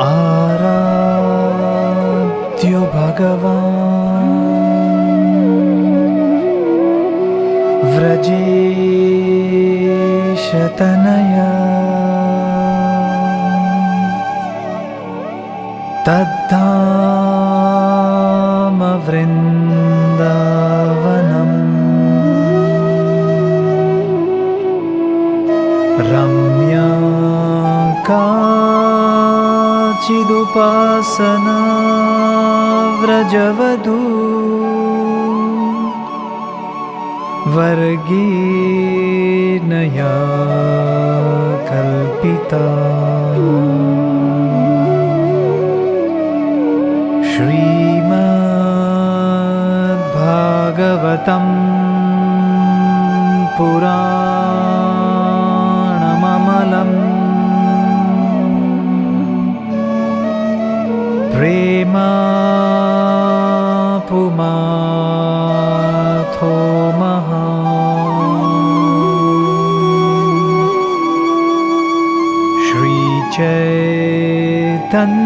आराध्यो भगवान् व्रजेशतनया तद्धाम वृन्दावनम् रम्या काचिदुपासना व्रजवधू वर्गेण या कल्पिता श्रीमद्भागवतं पुराणममलं प्रेमापुमार्थो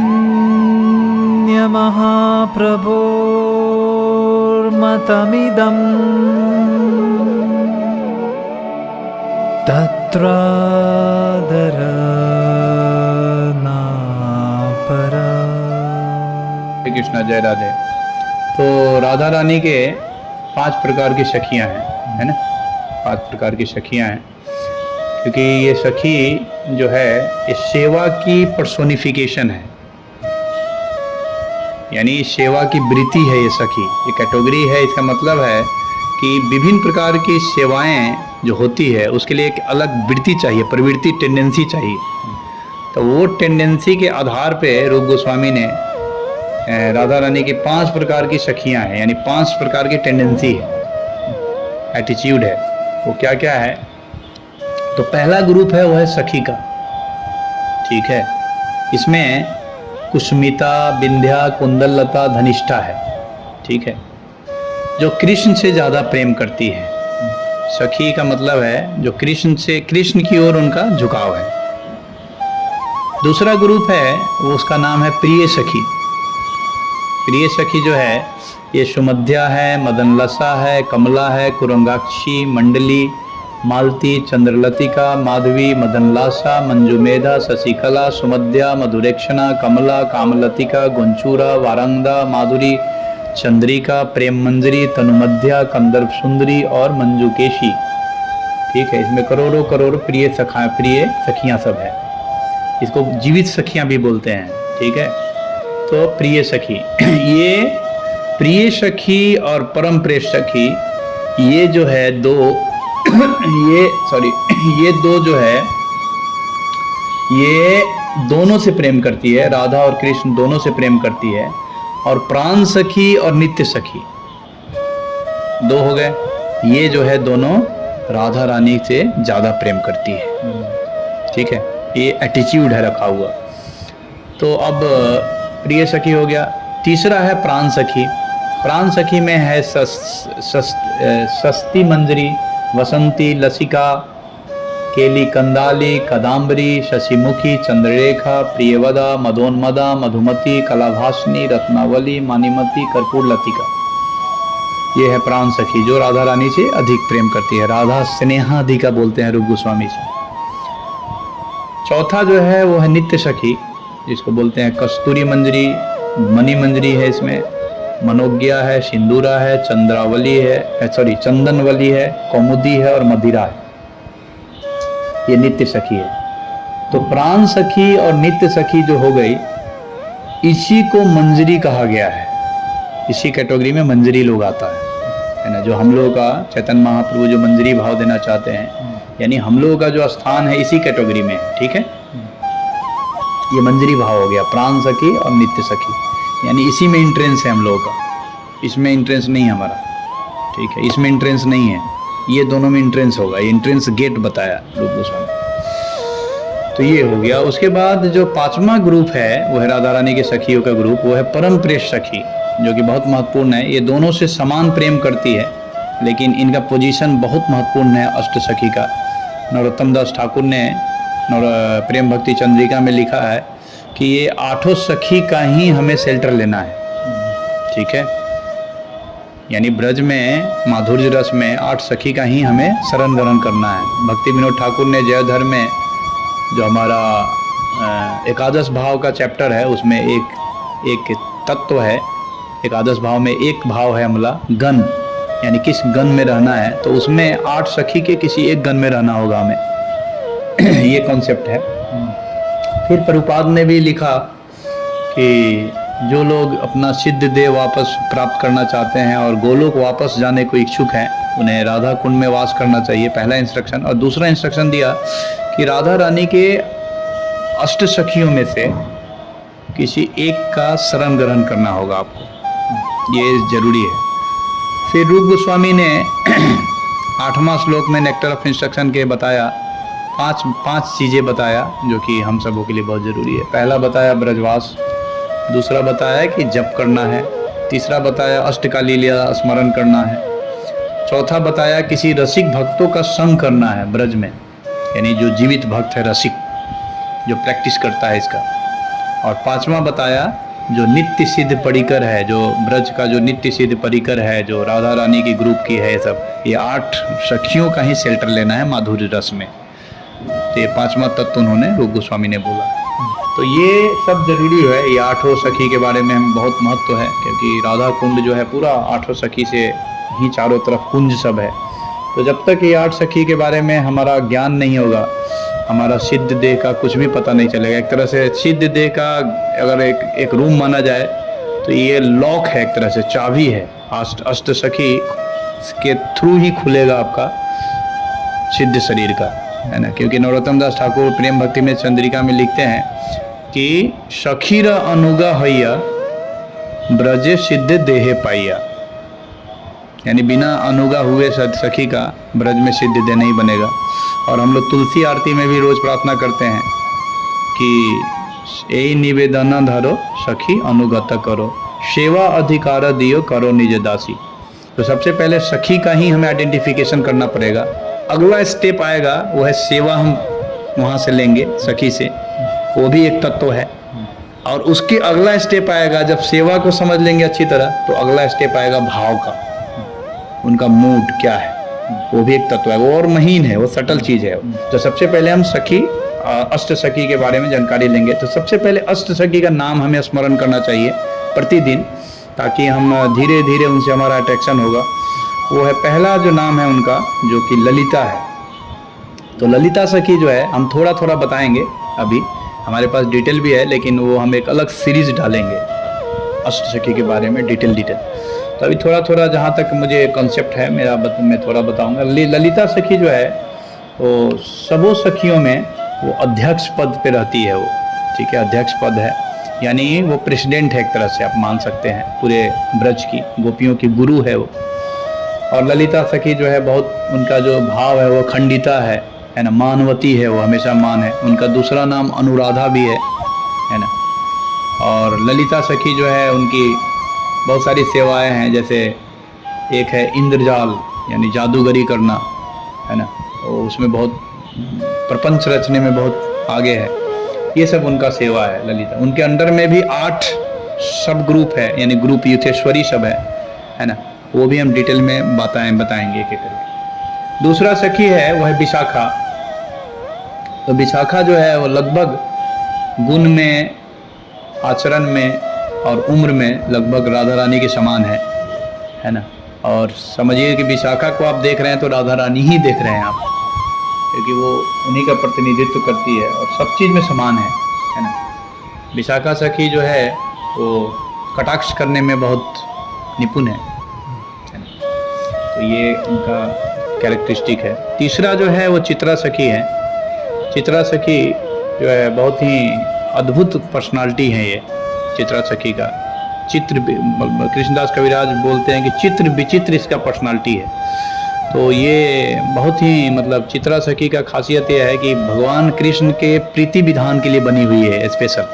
श्रीचैतन्य महाप्रभोर्मतमिदं तत्रादर नापरा। श्री कृष्णा, जय राधे। तो राधा रानी के 5 प्रकार की सखियां हैं, है ना। 5 प्रकार की सखियां हैं, क्योंकि ये सखी जो है ये सेवा की पर्सोनिफिकेशन है, यानी सेवा की वृत्ति है। ये सखी ये कैटेगरी है। इसका मतलब है कि विभिन्न प्रकार की सेवाएं जो होती है उसके लिए एक अलग वृत्ति चाहिए, प्रवृत्ति, टेंडेंसी चाहिए। तो वो टेंडेंसी के आधार पे रूप गोस्वामी ने राधा रानी की 5 प्रकार की सखियां हैं, यानी 5 प्रकार की टेंडेंसी है, एटीट्यूड है। वो क्या क्या है? तो पहला ग्रुप है वो है सखी का, ठीक है। इसमें कुसुमिता, विंध्या, कुंदललता, धनिष्ठा है, ठीक है, जो कृष्ण से ज़्यादा प्रेम करती है। सखी का मतलब है जो कृष्ण की ओर उनका झुकाव है। दूसरा ग्रुप है वो उसका नाम है प्रिय सखी। प्रिय सखी जो है ये सुमध्या है, मदनलसा है, कमला है, कुरंगाक्षी, मंडली, मालती, चंद्रलतिका, माधवी, मदनलासा, मंजुमेधा, शशिकला, सुमध्या, मधुरेक्षणा, कमला, कामलतिका, गुंचूरा, वारंगदा, माधुरी, चंद्रिका, प्रेम मंजरी, तनुमध्या, कंदर्प सुंदरी और मंजुकेशी, ठीक है। इसमें करोड़ों करोड़ प्रिय सखियां सब है। इसको जीवित सखियां भी बोलते हैं, ठीक है। तो प्रिय सखी ये प्रिय सखी और परम प्रिय सखी ये जो है दो ये दो जो है ये दोनों से प्रेम करती है। राधा और कृष्ण दोनों से प्रेम करती है। और प्राण सखी और नित्य सखी 2 हो गए। ये जो है दोनों राधा रानी से ज्यादा प्रेम करती है, ठीक है। ये एटीट्यूड है रखा हुआ। तो अब प्रिय सखी हो गया। तीसरा है प्राण सखी। प्राण सखी में है सस्ती मंजरी, वसंती, लसिका, केली कंदाली, कदाम्बरी, शशिमुखी, चंद्ररेखा, प्रियवदा, मदोन्मदा, मधुमती, कलाभाषिनी, रत्नावली, मानिमती, कर्पूर लतिका। ये है प्राण सखी जो राधा रानी से अधिक प्रेम करती है। राधा स्नेहाधिका बोलते हैं रूप गोस्वामी से। चौथा जो है वो है नित्य सखी, जिसको बोलते हैं कस्तूरी मंजरी, मणि मंजरी है, इसमें मनोज्ञा है, सिंदूरा है, चंद्रावली है, चंदनवली है, कौमुदी है और मदिरा है। ये नित्य सखी है। तो प्राण सखी और नित्य सखी जो हो गई, इसी को मंजरी कहा गया है। इसी कैटेगरी में मंजरी लोग आता है ना। जो हम लोगों का चैतन्य महाप्रभु जो मंजरी भाव देना चाहते हैं, यानी हम लोगों का जो स्थान है इसी कैटेगरी में, ठीक है। ये मंजरी भाव हो गया, प्राण सखी और नित्य सखी, यानी इसी में इंट्रेंस है हम लोगों का। इसमें इंट्रेंस नहीं है हमारा, ठीक है। इसमें इंट्रेंस नहीं है, ये दोनों में इंट्रेंस होगा। ये इंट्रेंस गेट बताया रूप गोस्वामी। तो ये हो गया। उसके बाद जो 5वां ग्रुप है वो है राधा रानी के सखियों का ग्रुप, वो है परम प्रिय सखी, जो कि बहुत महत्वपूर्ण है। ये दोनों से समान प्रेम करती है, लेकिन इनका पोजीशन बहुत महत्वपूर्ण है अष्ट सखी का। नरोत्तम दास ठाकुर ने प्रेम भक्ति चंद्रिका में लिखा है कि ये आठों सखी का ही हमें शेल्टर लेना है, ठीक है। यानी ब्रज में माधुर्य रस में 8 सखी का ही हमें शरण ग्रहण करना है। भक्ति विनोद ठाकुर ने जयधर में जो हमारा एकादश भाव का चैप्टर है उसमें एक तत्व है। एकादश भाव में एक भाव है हमला गण, यानी किस गण में रहना है, तो उसमें 8 सखी के किसी एक गण में रहना होगा हमें ये कॉन्सेप्ट है। फिर प्रभुपाद ने भी लिखा कि जो लोग अपना सिद्ध देह वापस प्राप्त करना चाहते हैं और गोलोक वापस जाने को इच्छुक हैं, उन्हें राधा कुंड में वास करना चाहिए, पहला इंस्ट्रक्शन। और दूसरा इंस्ट्रक्शन दिया कि राधा रानी के 8 सखियों में से किसी एक का शरण ग्रहण करना होगा आपको, ये जरूरी है। फिर रूप गोस्वामी ने 8वां श्लोक में नेक्टर ऑफ इंस्ट्रक्शन के बताया पांच चीज़ें बताया जो कि हम सबों के लिए बहुत ज़रूरी है। पहला बताया ब्रजवास, दूसरा बताया कि जप करना है, तीसरा बताया अष्टकाली लीला स्मरण करना है, चौथा बताया किसी रसिक भक्तों का संग करना है ब्रज में, यानी जो जीवित भक्त है रसिक जो प्रैक्टिस करता है इसका, और 5वां बताया जो नित्य सिद्ध परिकर है, जो ब्रज का जो नित्य सिद्ध परिकर है, जो राधा रानी की ग्रुप की है, सब ये 8 सखियों का ही शेल्टर लेना है माधुर्य रस में। तो ये 5वां तत्व उन्होंने रूप गोस्वामी ने बोला। तो ये सब जरूरी है। ये 8 सखी के बारे में हम बहुत महत्व है, क्योंकि राधा कुंड जो है पूरा 8 सखी से ही चारों तरफ कुंज सब है। तो जब तक ये 8 सखी के बारे में हमारा ज्ञान नहीं होगा, हमारा सिद्ध देह का कुछ भी पता नहीं चलेगा। एक तरह से सिद्ध देह का अगर एक रूम माना जाए तो ये लॉक है, एक तरह से चाबी है। अष्ट सखी के थ्रू ही खुलेगा आपका सिद्ध शरीर का, है ना। क्योंकि नरोत्तम दास ठाकुर प्रेम भक्ति में चंद्रिका में लिखते हैं कि सखीर अनुगा हैया ब्रजे सिद्ध देहे पाइया, यानी बिना अनुगा हुए सखी का ब्रज में सिद्ध देह नहीं बनेगा। और हम लोग तुलसी आरती में भी रोज प्रार्थना करते हैं कि यही निवेदन धरो सखी अनुगत करो, सेवा अधिकार दियो करो निज दासी। तो सबसे पहले सखी का ही हमें आइडेंटिफिकेशन करना पड़ेगा। अगला स्टेप आएगा वो है सेवा, हम वहाँ से लेंगे सखी से, वो भी एक तत्व है। और उसके अगला स्टेप आएगा, जब सेवा को समझ लेंगे अच्छी तरह, तो अगला स्टेप आएगा भाव का, उनका मूड क्या है, वो भी एक तत्व है। वो और महीन है, वो सटल चीज़ है। तो सबसे पहले हम सखी अष्ट सखी के बारे में जानकारी लेंगे। तो सबसे पहले अष्ट सखी का नाम हमें स्मरण करना चाहिए प्रतिदिन, ताकि हम धीरे धीरे उनसे हमारा अट्रैक्शन होगा। वो है पहला जो नाम है उनका, जो कि ललिता है। तो ललिता सखी जो है हम थोड़ा थोड़ा बताएंगे, अभी हमारे पास डिटेल भी है, लेकिन वो हम एक अलग सीरीज डालेंगे अष्ट सखी के बारे में डिटेल। तो अभी थोड़ा थोड़ा जहाँ तक मुझे कॉन्सेप्ट है मेरा मैं थोड़ा बताऊंगा। ललिता सखी जो है वो सबों सखियों में वो अध्यक्ष पद पे रहती है वो, ठीक है, अध्यक्ष पद है, यानी वो प्रेसिडेंट है एक तरह से आप मान सकते हैं पूरे ब्रज की, गोपियों की गुरु है वो। और ललिता सखी जो है बहुत, उनका जो भाव है वो खंडिता है ना, मानवती है, वो हमेशा मान है। उनका दूसरा नाम अनुराधा भी है ना। और ललिता सखी जो है उनकी बहुत सारी सेवाएं हैं, जैसे एक है इंद्रजाल यानी जादूगरी करना, है ना, तो उसमें बहुत प्रपंच रचने में बहुत आगे है। ये सब उनका सेवा है ललिता। उनके अंडर में भी 8 सब ग्रुप है, यानी ग्रुप युथेश्वरी सब है ना, वो भी हम डिटेल में बताएंगे एक एक करके। दूसरा सखी है वो है विशाखा। तो विशाखा जो है वो लगभग गुण में, आचरण में और उम्र में लगभग राधा रानी के समान है ना। और समझिए कि विशाखा को आप देख रहे हैं तो राधा रानी ही देख रहे हैं आप, क्योंकि वो उन्हीं का प्रतिनिधित्व करती है और सब चीज़ में समान है ना। विशाखा सखी जो है वो कटाक्ष करने में बहुत निपुण है ना। तो ये उनका कैरेक्टरिस्टिक है। तीसरा जो है वो चित्रा सखी है। चित्रा सखी जो है बहुत ही अद्भुत पर्सनालिटी है ये चित्रा सखी का। कृष्णदास कविराज बोलते हैं कि चित्र विचित्र इसका पर्सनालिटी है। तो ये बहुत ही मतलब चित्रा सखी का खासियत ये है कि भगवान कृष्ण के प्रीति विधान के लिए बनी हुई है स्पेशल।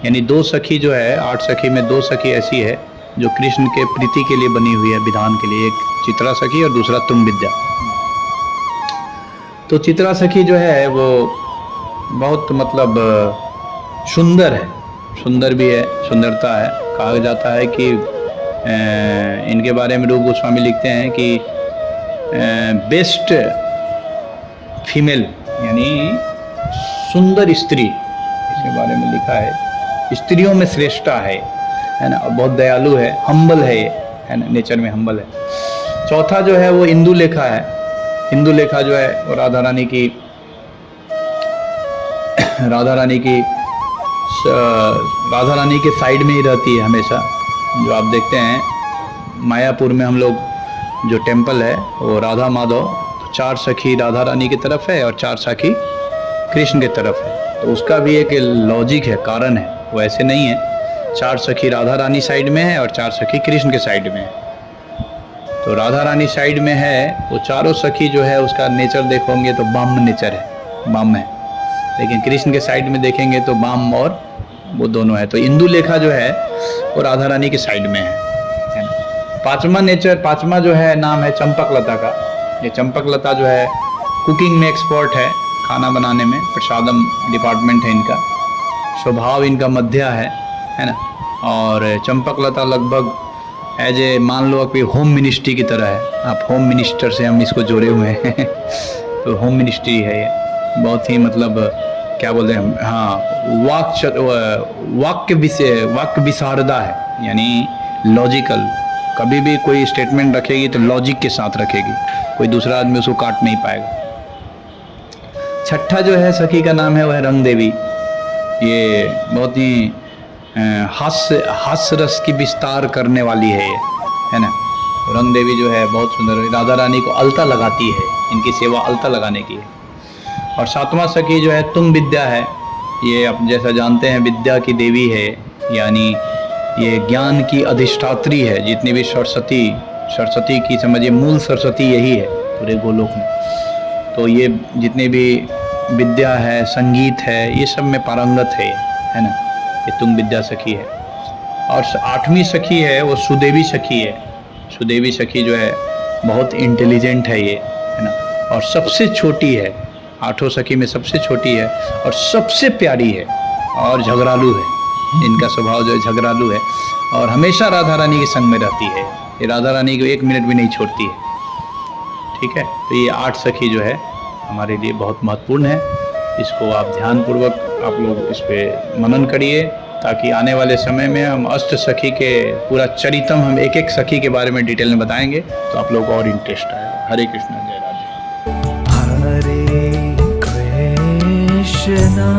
यानी 2 सखी जो है, 8 सखी में 2 सखी ऐसी है जो कृष्ण के प्रीति के लिए बनी हुई है, विधान के लिए। एक चित्रा सखी और दूसरा तुम विद्या। तो चित्रा सखी जो है वो बहुत मतलब सुंदर है, सुंदर भी है, सुंदरता है। कहा जाता है कि इनके बारे में रूप गोस्वामी लिखते हैं कि बेस्ट फीमेल यानी सुंदर स्त्री, इसके बारे में लिखा है, स्त्रियों में श्रेष्ठा है ना, और बहुत दयालु है, हम्बल है ना, नेचर में हम्बल है। चौथा जो है वो इंदु लेखा है। इंदु लेखा जो है वो राधा रानी की साइड में ही रहती है हमेशा। जो आप देखते हैं मायापुर में हम लोग जो टेम्पल है वो राधा माधव, तो 4 सखी राधा रानी की तरफ है और 4 सखी कृष्ण की तरफ है। तो उसका भी एक लॉजिक है, कारण है, वो ऐसे नहीं है 4 सखी राधा रानी साइड में है और 4 सखी कृष्ण के साइड में है। तो राधा रानी साइड में है, वो चारों सखी जो है उसका नेचर देखोगे तो बाम नेचर है, बाम है। लेकिन कृष्ण के साइड में देखेंगे तो बाम और वो दोनों है। तो इंदु लेखा जो है वो राधा रानी के साइड में है ना। पांचवा जो है नाम है चंपक लता का। ये चंपक लता जो है कुकिंग में एक्सपर्ट है, खाना बनाने में, प्रसादम डिपार्टमेंट है इनका। स्वभाव इनका मध्या है ना। और चंपक लता लगभग एज ए मान लो कि होम मिनिस्ट्री की तरह है। आप होम मिनिस्टर से हम इसको जोड़े हुए हैं तो होम मिनिस्ट्री है ये, बहुत ही मतलब क्या बोलते हैं, हाँ, वाक्य विशारदा है, यानी लॉजिकल। कभी भी कोई स्टेटमेंट रखेगी तो लॉजिक के साथ रखेगी, कोई दूसरा आदमी उसको काट नहीं पाएगा। छठा जो है सखी का नाम है वह रंग देवी। ये बहुत ही हास्य रस की विस्तार करने वाली है ये, है ना। रंग देवी जो है बहुत सुंदर, राधा रानी को अलता लगाती है, इनकी सेवा अलता लगाने की है। और 7वां सखी जो है तुंग विद्या है। ये आप जैसा जानते हैं विद्या की देवी है, यानी ये ज्ञान की अधिष्ठात्री है। जितनी भी सरस्वती की समझिए मूल सरस्वती यही है पूरे गोलोक में। तो ये जितने भी विद्या है, संगीत है, ये सब में पारंगत है ना। ये तुंग विद्या सखी है। और 8वीं सखी है वो सुदेवी सखी है। सुदेवी सखी जो है बहुत इंटेलिजेंट है ये, है ना। और सबसे छोटी है, 8 सखी में सबसे छोटी है और सबसे प्यारी है और झगड़ालू है। इनका स्वभाव जो है झगड़ालू है और हमेशा राधा रानी के संग में रहती है। ये राधा रानी को 1 मिनट भी नहीं छोड़ती है, ठीक है। तो ये 8 सखी जो है हमारे लिए बहुत महत्वपूर्ण है। इसको आप ध्यानपूर्वक आप लोग इस पर मनन करिए, ताकि आने वाले समय में हम अष्ट सखी के पूरा चरितम हम एक एक सखी के बारे में डिटेल में बताएंगे, तो आप लोग को और इंटरेस्ट आएगा। हरे कृष्णा, जय राधे। हरे कृष्णा